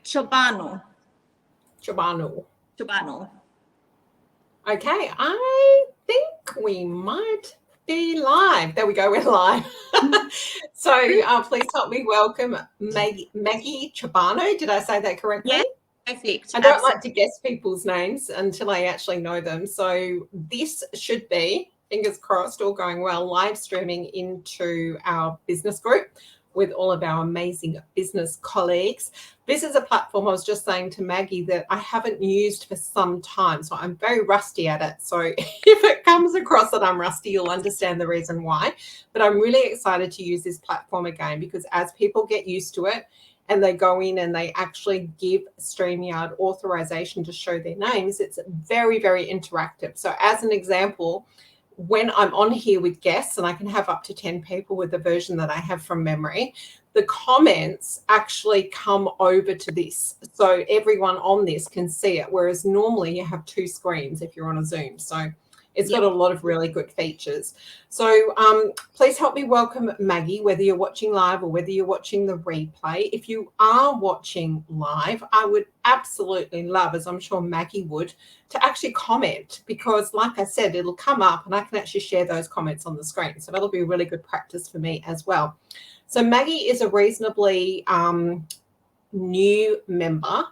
Ciobanu. Ciobanu. Ciobanu. Okay, I think we might be live. There we go, we're live. So please help me welcome Maggie Ciobanu. Did I say that correctly? Yeah, perfect. I don't like to guess people's names until I actually know them. So this should be, fingers crossed, all going well, live streaming into our business group with all of our amazing business colleagues. This is a platform, I was just saying to Maggie, that I haven't used for some time. So I'm very rusty at it. So if it comes across that I'm rusty, you'll understand the reason why. But I'm really excited to use this platform again, because as people get used to it and they go in and they actually give StreamYard authorization to show their names, it's very, very interactive. So as an example, when I'm on here with guests, and I can have up to 10 people with the version that I have from memory, the comments actually come over to this. So everyone on this can see it, whereas normally you have two screens if you're on a Zoom. So it's got a lot of really good features. So please help me welcome Maggie, whether you're watching live or whether you're watching the replay. If you are watching live, I would absolutely love, as I'm sure Maggie would, to actually comment, because like I said, it'll come up and I can actually share those comments on the screen. So that'll be a really good practice for me as well. So Maggie is a reasonably new member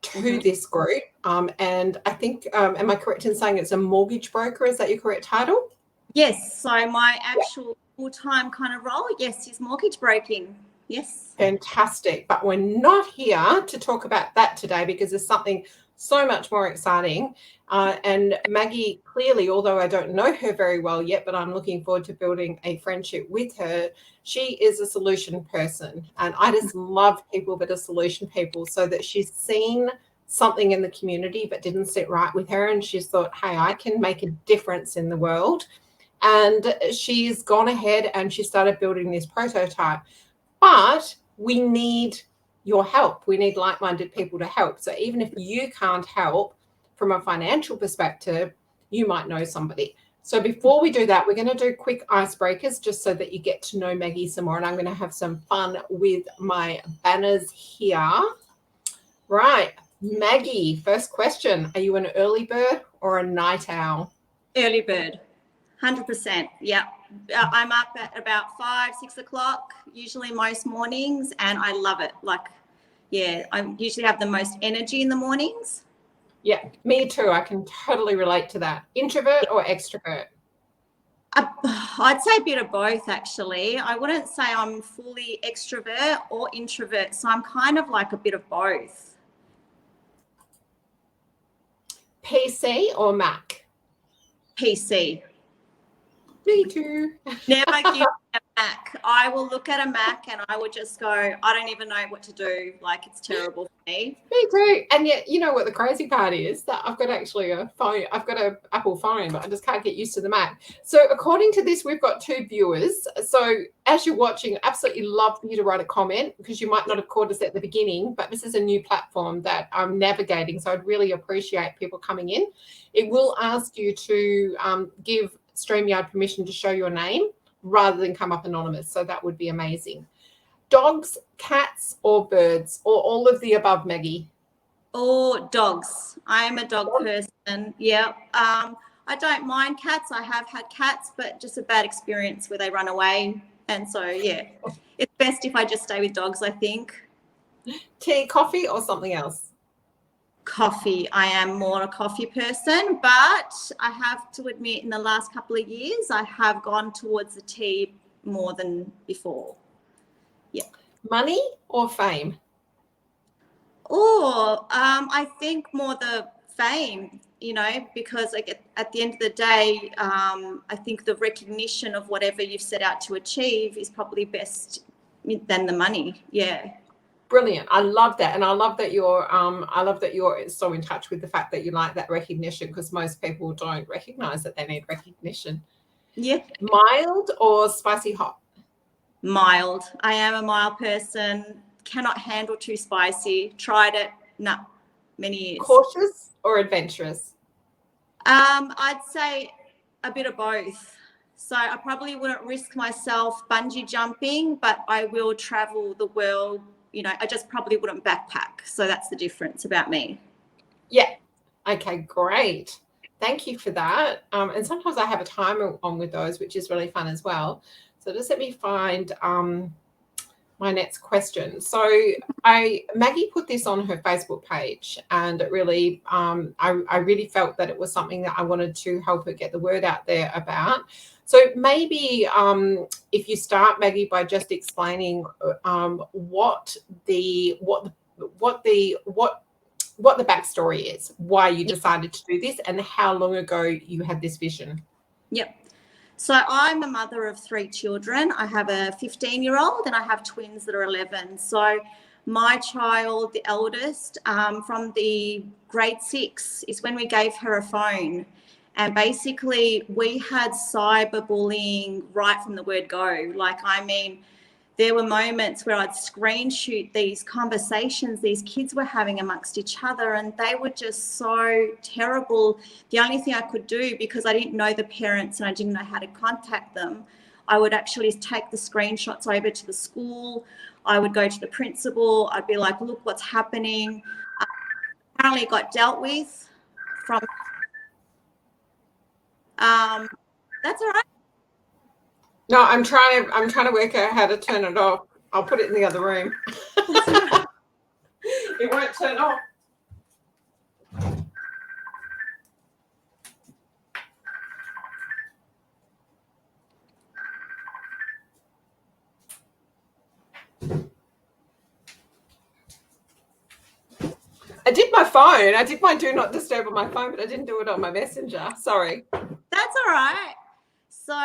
to this group. And I think, am I correct in saying it's a mortgage broker? Is that your correct title? Yes. So my actual full-time kind of role, yes, is mortgage broking. Yes. Fantastic. But we're not here to talk about that today, because there's something so much more exciting. And Maggie, clearly, although I don't know her very well yet, but I'm looking forward to building a friendship with her, she is a solution person. And I just love people that are solution people, so that she's seen something in the community but didn't sit right with her. And she's thought, hey, I can make a difference in the world. And she's gone ahead and she started building this prototype. But we need your help. We need like-minded people to help. So even if you can't help from a financial perspective, you might know somebody. So before we do that, we're going to do quick icebreakers just so that you get to know Maggie some more. And I'm going to have some fun with my banners here. Right. Maggie, first question. Are you an early bird or a night owl? Early bird. 100%. Yeah. I'm up at about 5, 6 o'clock, usually most mornings, and I love it. Like, yeah, I usually have the most energy in the mornings. Yeah, me too. I can totally relate to that. Introvert or extrovert? I'd say a bit of both, actually. I wouldn't say I'm fully extrovert or introvert, so I'm kind of like a bit of both. PC or Mac? PC. Me too. Never give a Mac. I will look at a Mac and I will just go, I don't even know what to do. Like, it's terrible for me. Me too. And yet, you know what the crazy part is? That I've got actually a phone. I've got an Apple phone, but I just can't get used to the Mac. So according to this, we've got 2 viewers. So as you're watching, absolutely love for you to write a comment, because you might not have caught us at the beginning, but this is a new platform that I'm navigating. So I'd really appreciate people coming in. It will ask you to give StreamYard permission to show your name rather than come up anonymous. So that would be amazing. Dogs, cats, or birds, or all of the above, Maggie? Or dogs. I am a dog person. Yeah. I don't mind cats. I have had cats, but just a bad experience where they run away. And so, yeah, it's best if I just stay with dogs, I think. Tea, coffee, or something else? Coffee. I am more a coffee person, but I have to admit, in the last couple of years, I have gone towards the tea more than before. Yeah. Money or fame? Or I think more the fame, you know, because like at the end of the day, I think the recognition of whatever you've set out to achieve is probably best than the money. Yeah. Brilliant. I love that. And I love that you're so in touch with the fact that you like that recognition, because most people don't recognize that they need recognition. Yeah. Mild or spicy hot? Mild. I am a mild person. Cannot handle too spicy. Tried it. No. Many years. Cautious or adventurous? I'd say a bit of both. So I probably wouldn't risk myself bungee jumping, but I will travel the world, I just probably wouldn't backpack. So that's the difference about me. Yeah. Okay, great. Thank you for that. And sometimes I have a timer on with those, which is really fun as well. So just let me find my next question. So Maggie put this on her Facebook page, and it really, I really felt that it was something that I wanted to help her get the word out there about. So maybe if you start, Maggie, by just explaining what the backstory is, why you decided to do this, and how long ago you had this vision. Yep. So I'm a mother of 3 children. I have a 15-year-old and I have twins that are 11. So my child, the eldest, from the grade 6 is when we gave her a phone. And basically we had cyberbullying right from the word go. There were moments where I'd screen shoot these conversations these kids were having amongst each other, and they were just so terrible. The only thing I could do, because I didn't know the parents and I didn't know how to contact them, I would actually take the screenshots over to the school. I would go to the principal. I'd be like, look what's happening. Apparently got dealt with from... that's all right. No, I'm trying to work out how to turn it off. I'll put it in the other room. It won't turn off. I did my phone. I did my do not disturb on my phone, but I didn't do it on my messenger. Sorry. That's all right. So,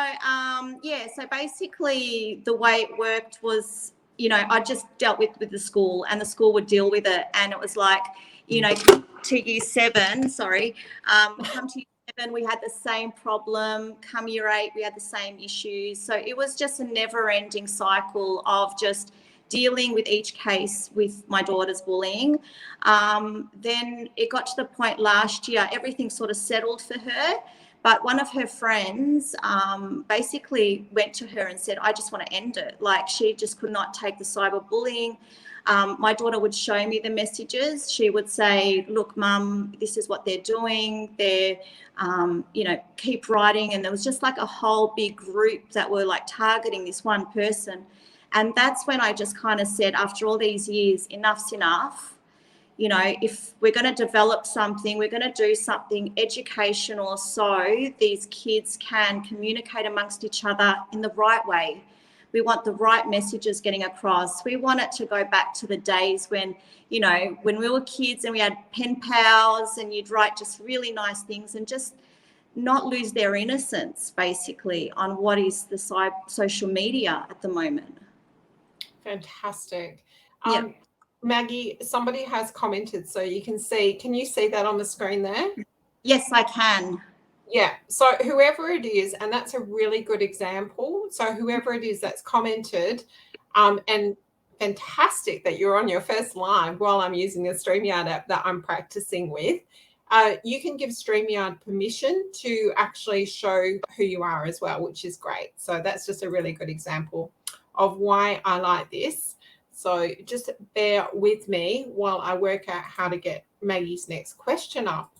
so basically the way it worked was, I just dealt with the school, and the school would deal with it. And it was like, come to year 7, come to year 7, we had the same problem. Come year 8, we had the same issues. So it was just a never ending cycle of just dealing with each case with my daughter's bullying. Then it got to the point last year, everything sort of settled for her. But one of her friends basically went to her and said, I just want to end it. Like, she just could not take the cyberbullying. My daughter would show me the messages. She would say, look, Mum, this is what they're doing. They're, keep writing. And there was just like a whole big group that were like targeting this one person. And that's when I just kind of said, after all these years, enough's enough. If we're going to develop something, we're going to do something educational so these kids can communicate amongst each other in the right way. We want the right messages getting across. We want it to go back to the days when, when we were kids and we had pen pals and you'd write just really nice things, and just not lose their innocence, basically, on what is the social media at the moment. Fantastic. Yep. Maggie, somebody has commented, so you can see. Can you see that on the screen there? Yes, I can. Yeah. So whoever it is, and that's a really good example. So whoever it is that's commented, and fantastic that you're on your first live while I'm using the StreamYard app that I'm practicing with. You can give StreamYard permission to actually show who you are as well, which is great. So that's just a really good example of why I like this. So just bear with me while I work out how to get Maggie's next question up.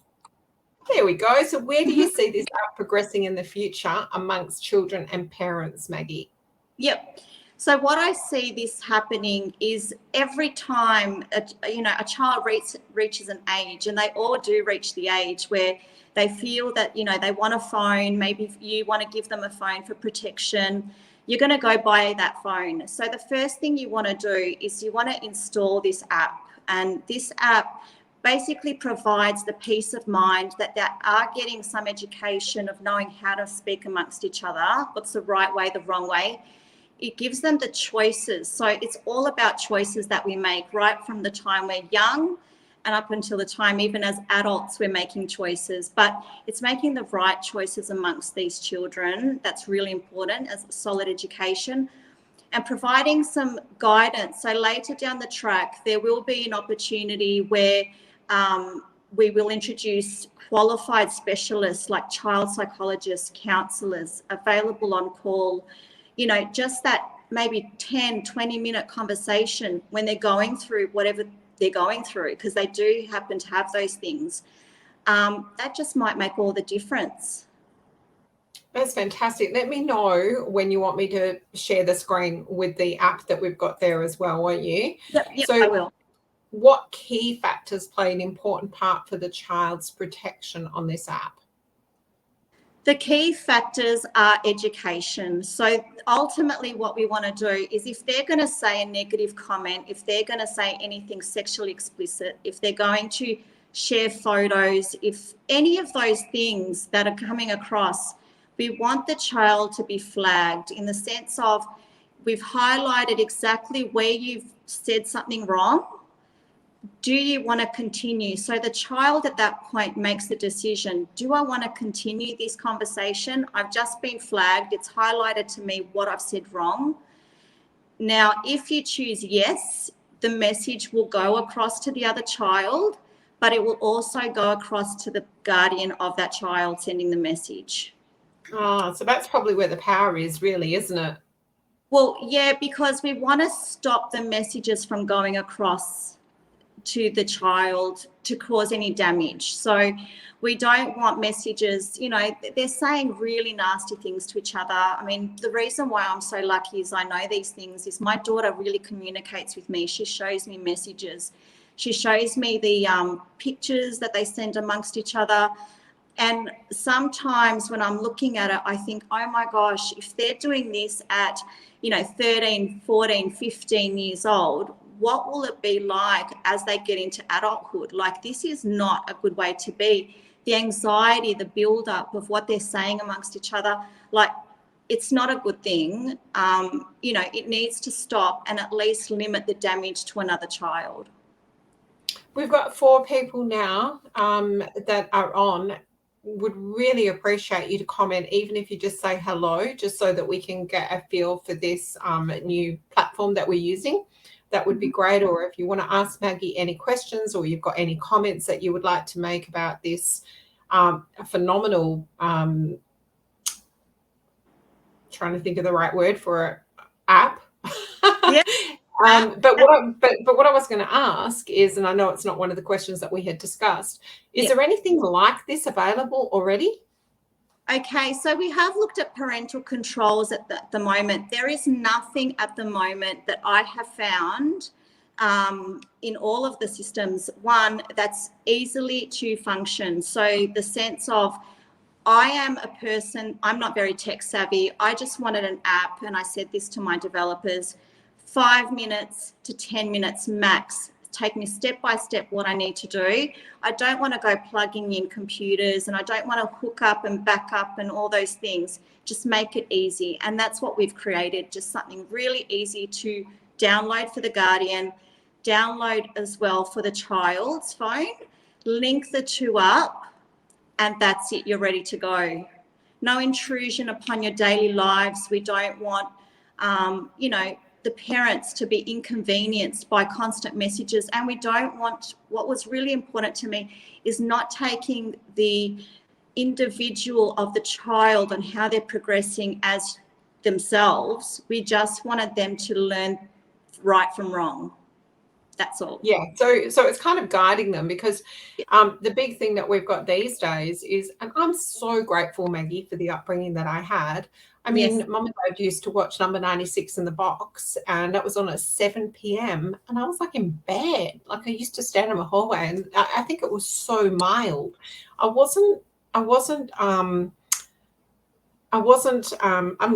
There we go. So where do you see this app progressing in the future amongst children and parents, Maggie? Yep. So what I see this happening is every time a child reaches an age, and they all do reach the age where they feel that, they want a phone. Maybe you want to give them a phone for protection. You're going to go buy that phone. So the first thing you want to do is you want to install this app. And this app basically provides the peace of mind that they are getting some education of knowing how to speak amongst each other, what's the right way, the wrong way. It gives them the choices. So it's all about choices that we make right from the time we're young and up until the time, even as adults, we're making choices. But it's making the right choices amongst these children. That's really important as solid education, and providing some guidance. So later down the track, there will be an opportunity where we will introduce qualified specialists like child psychologists, counsellors available on call, just that maybe 10, 20-minute conversation when they're going through whatever they're going through, because they do happen to have those things. That just might make all the difference. That's fantastic. Let me know when you want me to share the screen with the app that we've got there as well, won't you? Yep, So I will. what key factors play an important part for the child's protection on this app? The key factors are education. So ultimately what we want to do is, if they're going to say a negative comment, if they're going to say anything sexually explicit, if they're going to share photos, if any of those things that are coming across, we want the child to be flagged, in the sense of, we've highlighted exactly where you've said something wrong. Do you want to continue? So the child at that point makes the decision, do I want to continue this conversation? I've just been flagged. It's highlighted to me what I've said wrong. Now, if you choose yes, the message will go across to the other child, but it will also go across to the guardian of that child sending the message. Oh, so that's probably where the power is, really, isn't it? Well, yeah, because we want to stop the messages from going across to the child to cause any damage. So we don't want messages, you know, they're saying really nasty things to each other. I mean, the reason why I'm so lucky is I know these things is my daughter really communicates with me. She shows me messages. She shows me the pictures that they send amongst each other. And sometimes when I'm looking at it, I think, oh my gosh, if they're doing this at, 13, 14, 15 years old, what will it be like as they get into adulthood? Like, this is not a good way to be. The anxiety, the build-up of what they're saying amongst each other, like, it's not a good thing. It needs to stop and at least limit the damage to another child. We've got 4 people now that are on. Would really appreciate you to comment, even if you just say hello, just so that we can get a feel for this new platform that we're using. That would be great. Or if you want to ask Maggie any questions, or you've got any comments that you would like to make about this phenomenal, trying to think of the right word for it, app. Yeah. But what I was going to ask is, and I know it's not one of the questions that we had discussed, is there anything like this available already? Okay, so we have looked at parental controls at the moment. There is nothing at the moment that I have found in all of the systems, one that's easily to function. So the sense of, I am a person, I'm not very tech savvy. I just wanted an app, and I said this to my developers, 5 minutes to 10 minutes max. Take me step by step what I need to do. I don't want to go plugging in computers, and I don't want to hook up and back up and all those things. Just make it easy. And that's what we've created, just something really easy to download for the guardian, download as well for the child's phone, link the two up, and that's it. You're ready to go. No intrusion upon your daily lives. We don't want, the parents to be inconvenienced by constant messages. And we don't want, what was really important to me is not taking the individual of the child and how they're progressing as themselves. We just wanted them to learn right from wrong. That's all. Yeah, so it's kind of guiding them, because the big thing that we've got these days is, and I'm so grateful, Maggie, for the upbringing that I had. I mean, Yes. Mum and Dad used to watch Number 96 in the box, and that was on at 7 p.m. And I was like in bed. Like, I used to stand in my hallway, and I think it was so mild. I'm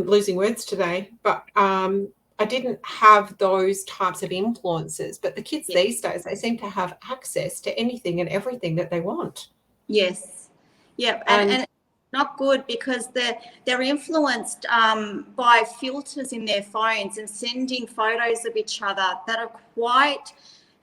losing words today, but I didn't have those types of influences. But the kids these days, they seem to have access to anything and everything that they want. Yes. Yeah. And not good, because they're influenced by filters in their phones and sending photos of each other that are quite,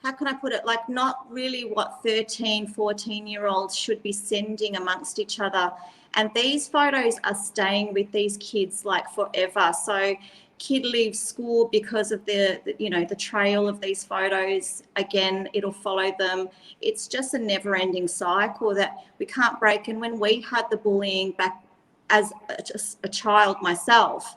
how can I put it, like not really what 13, 14-year-olds should be sending amongst each other. And these photos are staying with these kids like forever. So kid leaves school because of the trail of these photos. Again, it'll follow them. It's just a never-ending cycle that we can't break. And when we had the bullying back as just a child myself,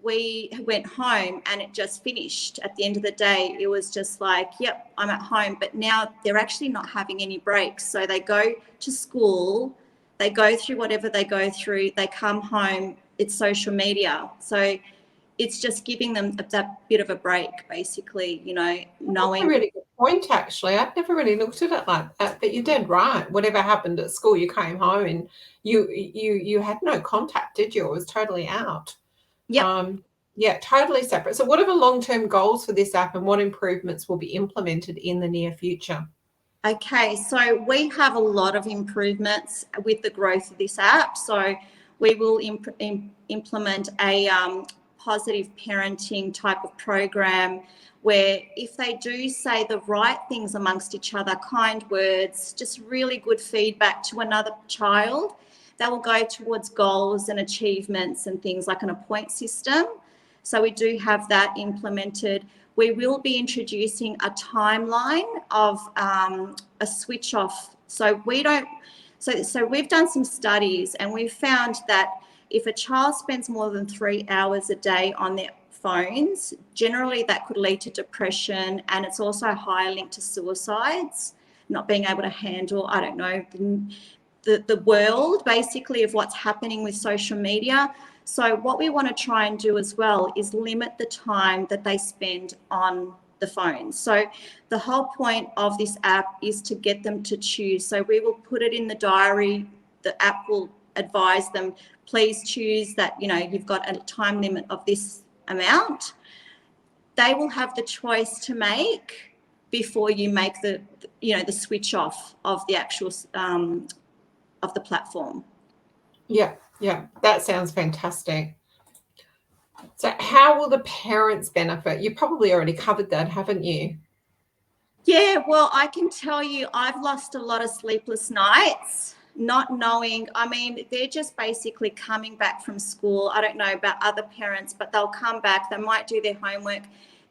we went home and it just finished. At the end of the day, it was just like, yep, I'm at home. But now they're actually not having any breaks. So they go to school, they go through whatever they go through, they come home, it's social media. So it's just giving them that bit of a break, basically, you know, knowing. That's a really good point, actually. I've never really looked at it like that, but you did right. Whatever happened at school, you came home and you had no contact, did you? It was totally out. Yep. Yeah, totally separate. So what are the long-term goals for this app and what improvements will be implemented in the near future? Okay, so we have a lot of improvements with the growth of this app. So we will implement a positive parenting type of program where if they do say the right things amongst each other, kind words, just really good feedback to another child, that will go towards goals and achievements and things like a point system. So we do have that implemented. We will be introducing a timeline of a switch off. So we've done some studies and we've found that if a child spends more than 3 hours a day on their phones, generally that could lead to depression, and it's also higher linked to suicides, not being able to handle, I don't know, the world basically of what's happening with social media. So what we want to try and do as well is limit the time that they spend on the phone. So the whole point of this app is to get them to choose. So we will put it in the diary. The app will advise them, please choose that, you know, you've got a time limit of this amount. They will have the choice to make before you make the switch off of the actual of the platform. Yeah, that sounds fantastic. So how will the parents benefit? You probably already covered that, haven't you? Yeah, well, I can tell you I've lost a lot of sleepless nights not knowing. I mean, they're just basically coming back from school. I don't know about other parents, but they'll come back, they might do their homework,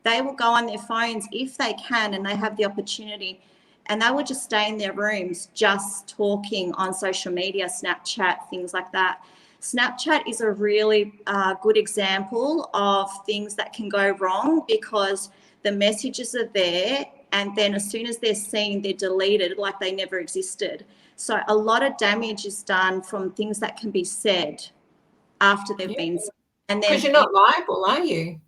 they will go on their phones if they can and they have the opportunity, and they will just stay in their rooms just talking on social media, Snapchat, things like that. Snapchat is a really good example of things that can go wrong because the messages are there and then as soon as they're seen, they're deleted like they never existed. So a lot of damage is done from things that can be said after they've been said. And then, because you're not liable, are you?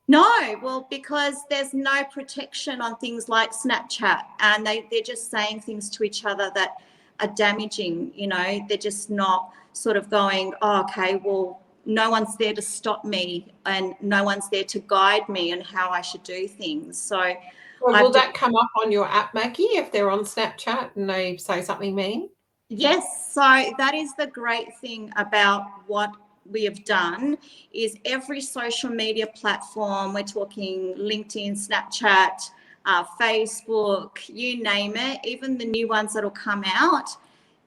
No, well, because there's no protection on things like Snapchat, and they're just saying things to each other that are damaging, you know. They're just not sort of going, oh, okay, well, no one's there to stop me and no one's there to guide me on how I should do things. So well, will that come up on your app, Maggie, if they're on Snapchat and they say something mean? Yes, so that is the great thing about what we have done is every social media platform, we're talking LinkedIn, Snapchat, Facebook, you name it, even the new ones that'll come out,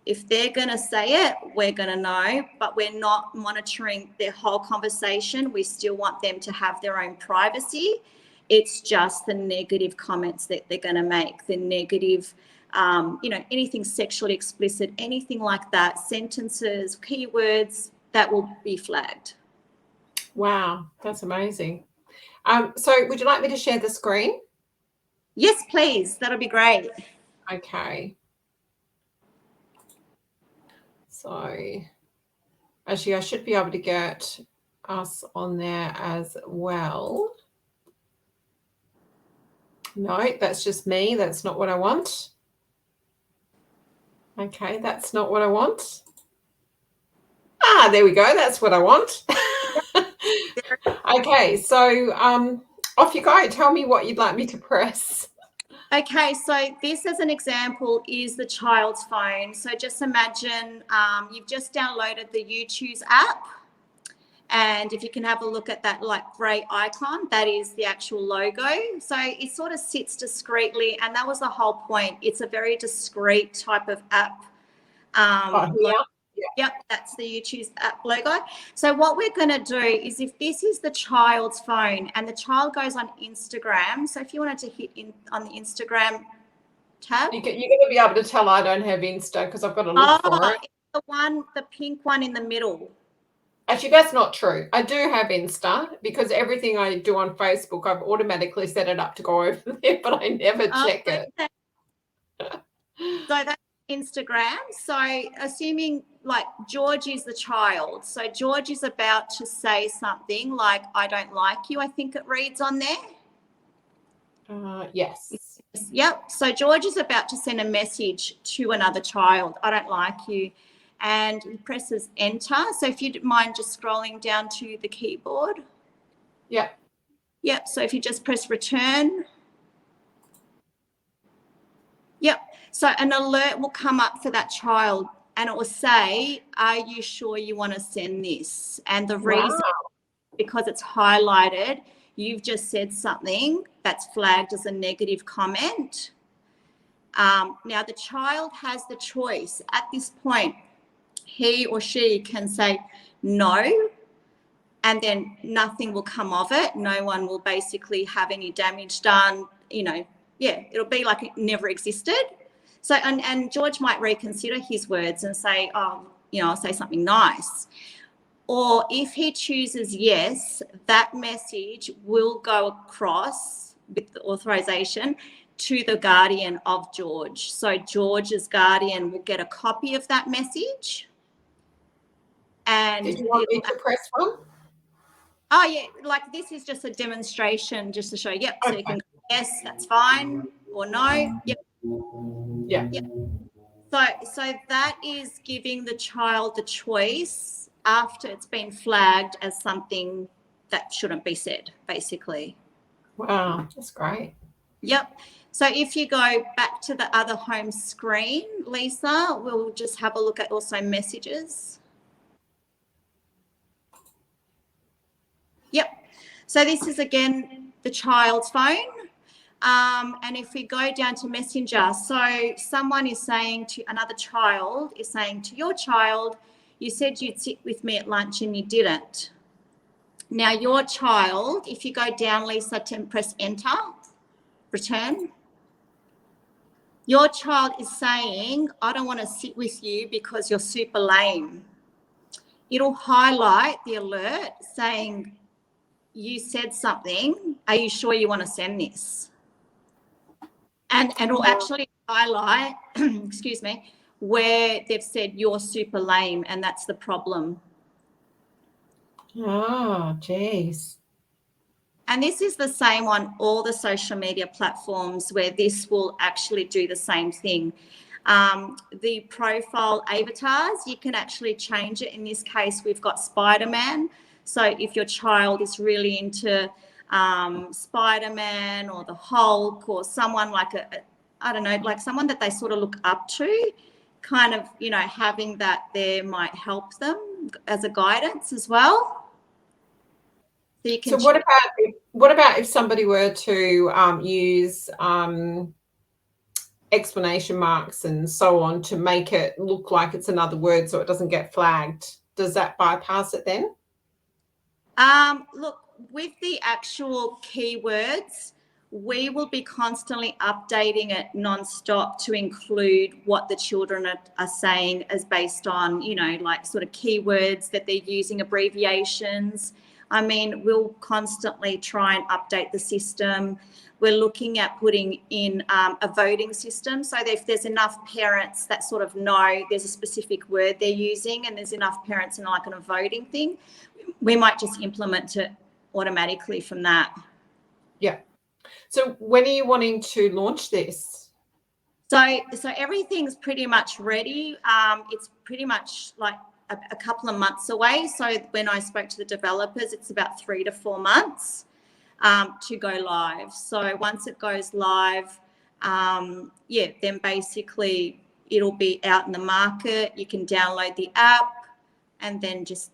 if they're going to say it, we're going to know, but we're not monitoring their whole conversation. We still want them to have their own privacy. It's just the negative comments that they're going to make, the negative, anything sexually explicit, anything like that, sentences, keywords, that will be flagged. Wow, that's amazing. So would you like me to share the screen? Yes, please. That'll be great. Okay. So actually, I should be able to get us on there as well. No, that's just me. That's not what I want. Okay, that's not what I want. Ah, there we go. That's what I want. Okay, so off you go. Tell me what you'd like me to press. Okay, so this as an example is the child's phone. So just imagine you've just downloaded the Youchooz app. And if you can have a look at that like grey icon, that is the actual logo. So it sort of sits discreetly, and that was the whole point. It's a very discreet type of app. Yep, that's the Youchooz app logo. So what we're going to do is if this is the child's phone and the child goes on Instagram, so if you wanted to hit in on the Instagram tab. You're going to be able to tell I don't have Insta because I've got to look for it. the pink one in the middle. Actually, that's not true. I do have Insta because everything I do on Facebook, I've automatically set it up to go over there, but I never check it. Okay. So that's Instagram. So assuming like George is the child. So George is about to say something like, I don't like you, I think it reads on there. Yes. Yep. So George is about to send a message to another child. I don't like you. And he presses enter. So if you don't mind just scrolling down to the keyboard. Yep. Yep. So if you just press return. Yep. So an alert will come up for that child and it will say, are you sure you want to send this? And the reason, because it's highlighted, you've just said something that's flagged as a negative comment. Now the child has the choice. At this point, he or she can say no, and then nothing will come of it. No one will basically have any damage done, it'll be like it never existed. So, and George might reconsider his words and say, I'll say something nice. Or if he chooses yes, that message will go across with the authorization to the guardian of George. So George's guardian will get a copy of that message. And did you want me to press one? Oh, yeah, like this is just a demonstration just to show, yep, so you can go, yes, that's fine, or no, yep. Yeah. Yep. So that is giving the child the choice after it's been flagged as something that shouldn't be said, basically. Wow, that's great. Yep. So if you go back to the other home screen, Lisa, we'll just have a look at also messages. Yep. So this is again the child's phone. And if we go down to Messenger, so someone is saying to another child, is saying to your child, you said you'd sit with me at lunch and you didn't. Now your child, if you go down, Lisa, to press enter, return. Your child is saying, I don't want to sit with you because you're super lame. It'll highlight the alert saying, you said something, are you sure you want to send this? And it'll actually highlight, excuse me, where they've said you're super lame and that's the problem. Oh, geez. And this is the same on all the social media platforms where this will actually do the same thing. The profile avatars, you can actually change it. In this case, we've got Spider-Man. So if your child is really into Spider-Man or the Hulk or someone like like someone that they sort of look up to, kind of, having that there might help them as a guidance as well. So you can. So what about if somebody were to use explanation marks and so on to make it look like it's another word so it doesn't get flagged? Does that bypass it then? Look, with the actual keywords, we will be constantly updating it non-stop to include what the children are saying as based on, like sort of keywords that they're using, abbreviations. I mean, we'll constantly try and update the system. We're looking at putting in a voting system. So if there's enough parents that sort of know there's a specific word they're using and there's enough parents in like a voting thing, we might just implement it automatically from that. Yeah. So when are you wanting to launch this? So everything's pretty much ready. It's pretty much like a couple of months away. So when I spoke to the developers, it's about 3 to 4 months to go live. So once it goes live, then basically it'll be out in the market. You can download the app and then just,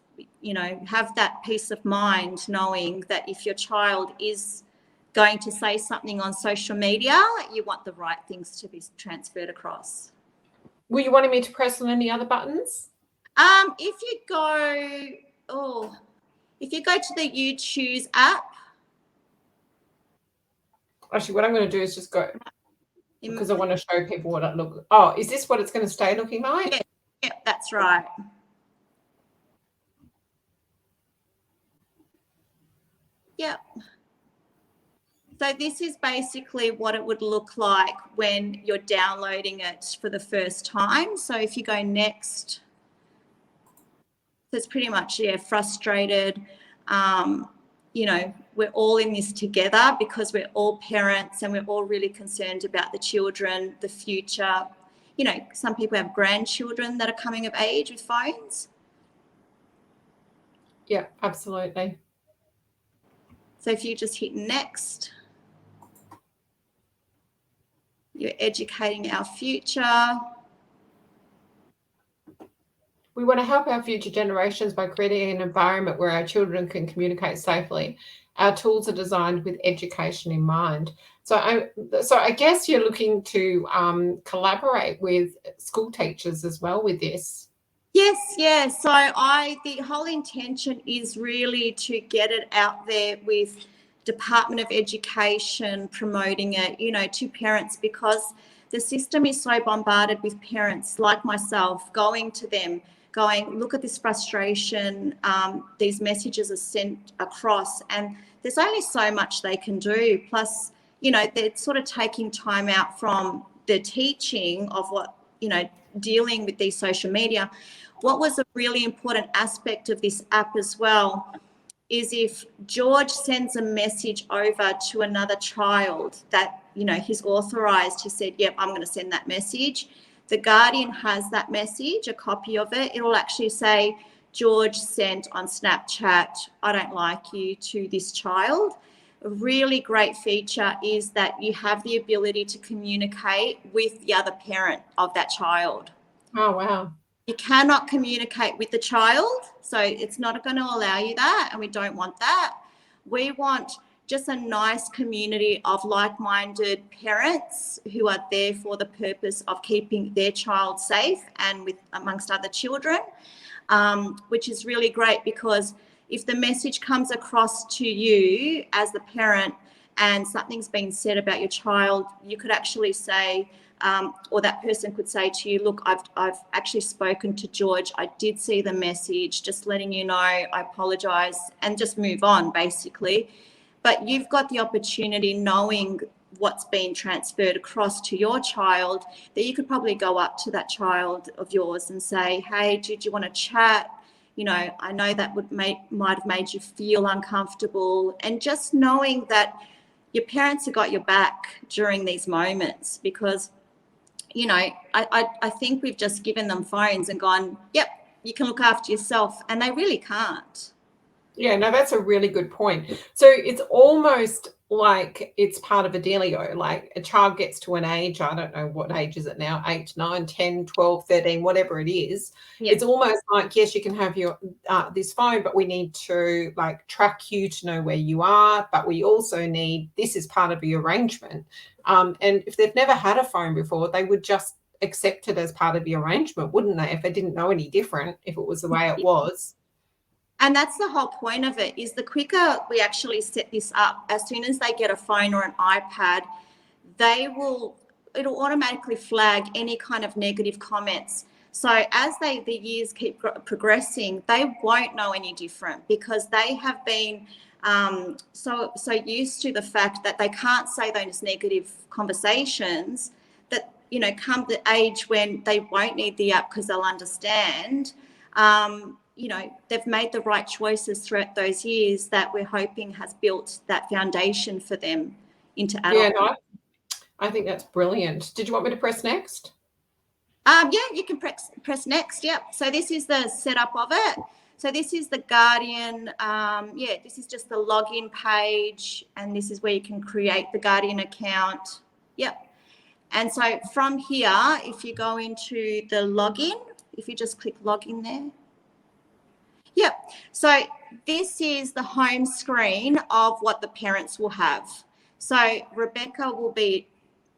have that peace of mind knowing that if your child is going to say something on social media, you want the right things to be transferred across. Were you wanting me to press on any other buttons? If you go to the Youchooz app. Actually, what I'm going to do is just go, because I want to show people what it looks. Oh, is this what it's going to stay looking like? Yeah. Yep, that's right. Yep. So this is basically what it would look like when you're downloading it for the first time. So if you go next, so it's pretty much, yeah, frustrated. You know, we're all in this together because we're all parents and we're all really concerned about the children, the future. You know, some people have grandchildren that are coming of age with phones. Yeah, absolutely. So if you just hit next, you're educating our future. We want to help our future generations by creating an environment where our children can communicate safely. Our tools are designed with education in mind. So I guess you're looking to collaborate with school teachers as well with this. Yes, yeah. So the whole intention is really to get it out there with Department of Education promoting it, you know, to parents, because the system is so bombarded with parents like myself going to them, going, look at this frustration. These messages are sent across, and there's only so much they can do. Plus, you know, they're sort of taking time out from the teaching of what, you know, dealing with these social media. What was a really important aspect of this app as well is if George sends a message over to another child that, you know, he's authorized, he said, yep, I'm going to send that message. The guardian has that message, a copy of it. It'll actually say, George sent on Snapchat, I don't like you, to this child. A really great feature is that you have the ability to communicate with the other parent of that child. Oh, wow. You cannot communicate with the child, so it's not going to allow you that, and we don't want that. We want just a nice community of like-minded parents who are there for the purpose of keeping their child safe and with amongst other children, which is really great, because if the message comes across to you as the parent and something's been said about your child, you could actually say, or that person could say to you, look, I've actually spoken to George. I did see the message, just letting you know, I apologize, and just move on, basically. But you've got the opportunity, knowing what's been transferred across to your child, that you could probably go up to that child of yours and say, hey, did you want to chat? You know, I know that might have made you feel uncomfortable. And just knowing that your parents have got your back during these moments, because, you know, I think we've just given them phones and gone, yep, you can look after yourself, and they really can't. Yeah, no, that's a really good point. So it's almost like it's part of a dealio. Like a child gets to an age, I don't know what age is it now, 8, 9, 10, 12, 13, whatever it is. Yeah. It's almost like, yes, you can have your this phone, but we need to like track you to know where you are. But we also need, this is part of the arrangement. And if they've never had a phone before, they would just accept it as part of the arrangement, wouldn't they? If they didn't know any different, if it was the way it was. And that's the whole point of it, is the quicker we actually set this up, as soon as they get a phone or an iPad, it'll automatically flag any kind of negative comments. So as the years keep progressing, they won't know any different, because they have been so used to the fact that they can't say those negative conversations, that, you know, come the age when they won't need the app because they'll understand. You know, they've made the right choices throughout those years that we're hoping has built that foundation for them into adulthood. Yeah, no, I think that's brilliant. Did you want me to press next? Yeah, you can press next. Yep. So this is the setup of it. So this is the Guardian. Yeah, this is just the login page, and this is where you can create the Guardian account. Yep. And so from here, if you go into the login, if you just click login there. Yep. So this is the home screen of what the parents will have. So Rebecca will be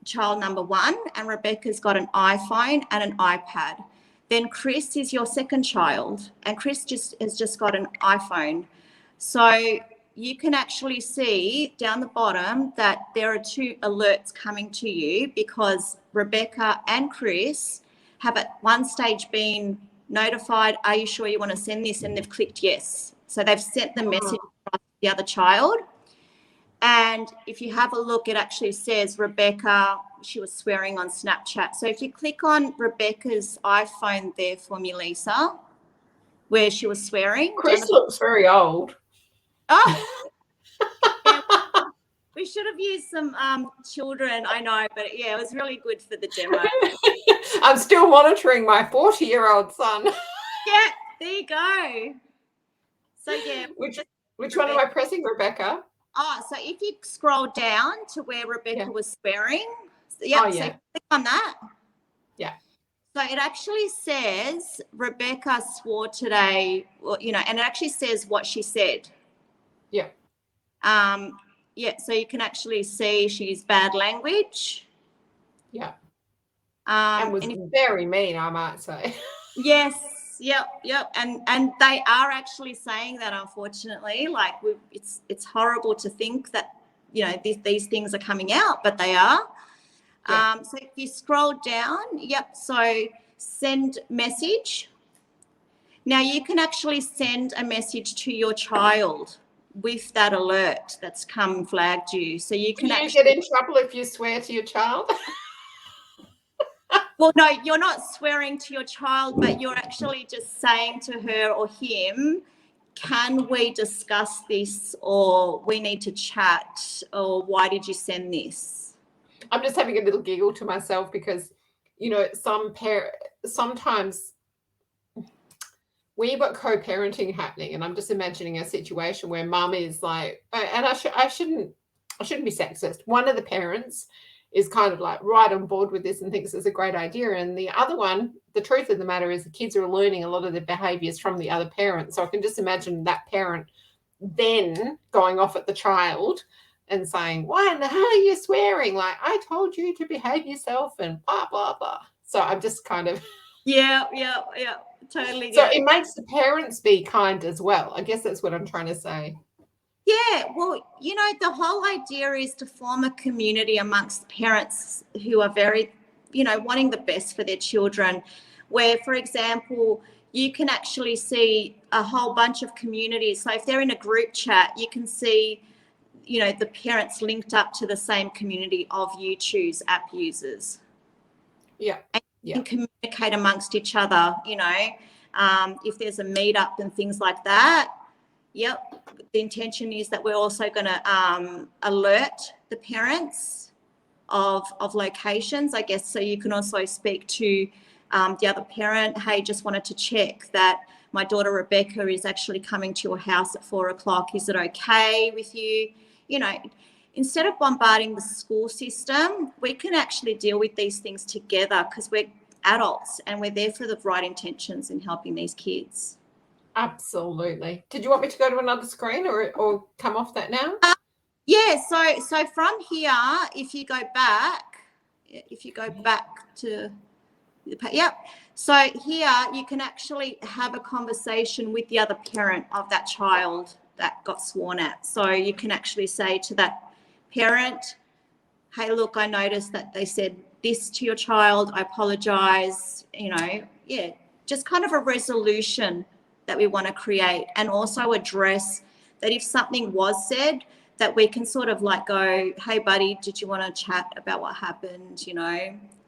child number 1, and Rebecca's got an iPhone and an iPad. Then Chris is your second child, and Chris has just got an iPhone. So you can actually see down the bottom that there are 2 alerts coming to you, because Rebecca and Chris have at one stage been notified, are you sure you want to send this? And they've clicked yes. So they've sent the message to the other child. And if you have a look, it actually says Rebecca, she was swearing on Snapchat. So if you click on Rebecca's iPhone there for me, Lisa, where she was swearing. Chris looks very old. Oh, yeah, we should have used some children, I know, but yeah, it was really good for the demo. I'm still monitoring my 40-year-old son. Yeah, there you go. So yeah. Which one am I pressing, Rebecca? Oh, so if you scroll down to where Rebecca was swearing, so click on that. Yeah. So it actually says Rebecca swore today, and it actually says what she said. Yeah. So you can actually see she used bad language. Yeah. And was very mean, I might say. Yes. Yep. And they are actually saying that, unfortunately. Like, it's horrible to think that, these things are coming out, but they are. Yeah. So if you scroll down, so send message. Now you can actually send a message to your child with that alert that's come flagged you. So you can get in trouble if you swear to your child? Well, no, you're not swearing to your child, but you're actually just saying to her or him, can we discuss this, or we need to chat, or why did you send this? I'm just having a little giggle to myself because, sometimes we've got co-parenting happening, and I'm just imagining a situation where mum is like, and I shouldn't be sexist. One of the parents is kind of like right on board with this and thinks it's a great idea. And the other one, the truth of the matter is the kids are learning a lot of their behaviors from the other parent. So I can just imagine that parent then going off at the child and saying, why in the hell are you swearing? Like, I told you to behave yourself and blah, blah, blah. So I'm just kind of. Yeah, totally. So it makes the parents be kind as well. I guess that's what I'm trying to say. Yeah, well, the whole idea is to form a community amongst parents who are very, wanting the best for their children, where, for example, you can actually see a whole bunch of communities. So if they're in a group chat, you can see, the parents linked up to the same community of Youchooz app users. Yeah. And you can communicate amongst each other, if there's a meetup and things like that. Yep. The intention is that we're also going to alert the parents of locations, I guess, so you can also speak to the other parent. Hey, just wanted to check that my daughter Rebecca is actually coming to your house at 4:00. Is it okay with you? Instead of bombarding the school system, we can actually deal with these things together because we're adults and we're there for the right intentions in helping these kids. Absolutely. Did you want me to go to another screen or come off that now? Yeah. So from here, if you go back to So here you can actually have a conversation with the other parent of that child that got sworn at. So you can actually say to that parent, hey, look, I noticed that they said this to your child. I apologize. Just kind of a resolution that we want to create, and also address that if something was said, that we can sort of like go, hey buddy, did you want to chat about what happened,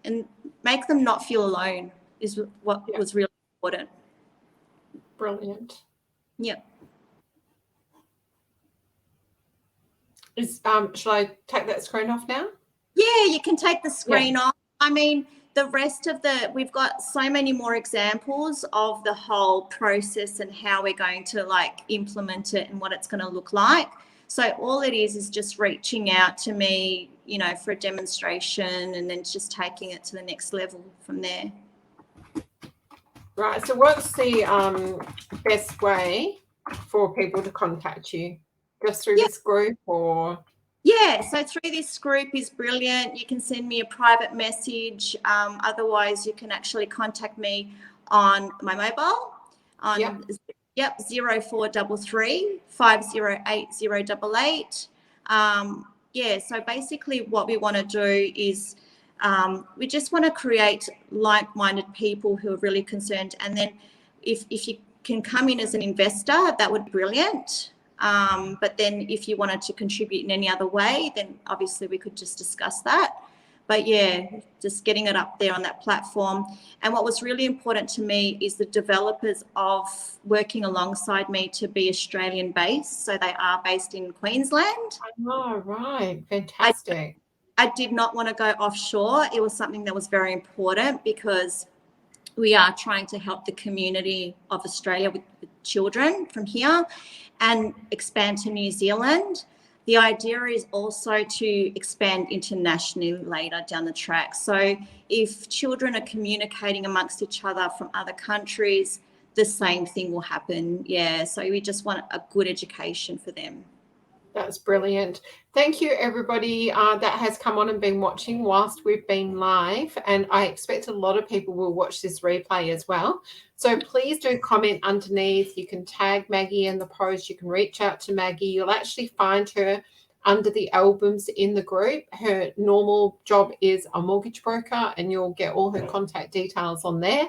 and make them not feel alone is what was really important. Brilliant. Yep. Shall I take that screen off now? Yeah, you can take the screen off. I mean, the rest of we've got so many more examples of the whole process and how we're going to implement it and what it's going to look like. So all it is just reaching out to me, for a demonstration, and then just taking it to the next level from there. Right. So what's the best way for people to contact you? Just through this group or? Yeah, so through this group is brilliant. You can send me a private message. Otherwise, you can actually contact me on my mobile on 0433 508 088. So basically what we want to do is We just want to create like-minded people who are really concerned. And then if you can come in as an investor, that would be brilliant. But then if you wanted to contribute in any other way, then obviously we could just discuss that. But yeah, just getting it up there on that platform. And what was really important to me is the developers of working alongside me to be Australian based. So they are based in Queensland. Oh, right. Fantastic. I did not want to go offshore. It was something that was very important because we are trying to help the community of Australia with children from here and expand to New Zealand. The idea is also to expand internationally later down the track. So if children are communicating amongst each other from other countries, the same thing will happen. Yeah, so we just want a good education for them. That's brilliant. Thank you, everybody that has come on and been watching whilst we've been live. And I expect a lot of people will watch this replay as well. So please do comment underneath. You can tag Maggie in the post. You can reach out to Maggie. You'll actually find her under the albums in the group. Her normal job is a mortgage broker, and you'll get all her contact details on there.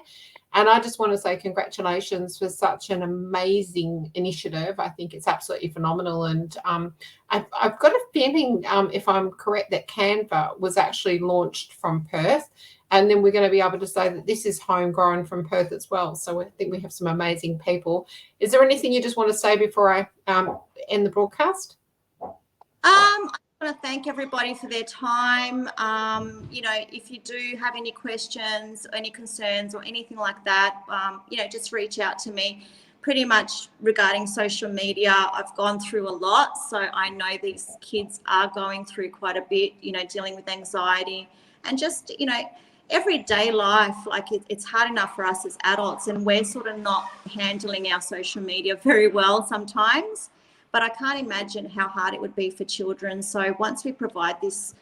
And I just want to say congratulations for such an amazing initiative. I think it's absolutely phenomenal. And I've got a feeling, if I'm correct, that Canva was actually launched from Perth. And then we're going to be able to say that this is homegrown from Perth as well. So I think we have some amazing people. Is there anything you just want to say before I end the broadcast? I want to thank everybody for their time. If you do have any questions, any concerns or anything like that, just reach out to me. Pretty much regarding social media, I've gone through a lot. So I know these kids are going through quite a bit, dealing with anxiety and just, everyday life. Like it's hard enough for us as adults, and we're sort of not handling our social media very well sometimes. But I can't imagine how hard it would be for children. So once we provide this,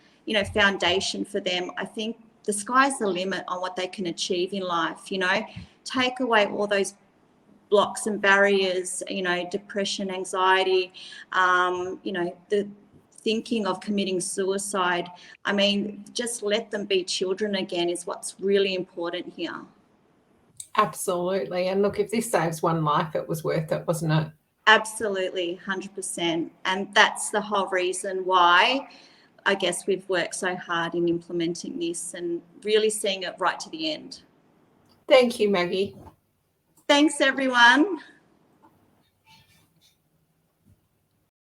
foundation for them, I think the sky's the limit on what they can achieve in life. Take away all those blocks and barriers, depression, anxiety, the thinking of committing suicide. I mean, just let them be children again is what's really important here. Absolutely. And look, if this saves one life, it was worth it, wasn't it? Absolutely, 100%. And that's the whole reason why I guess we've worked so hard in implementing this and really seeing it right to the end. Thank you, Maggie. Thanks, everyone.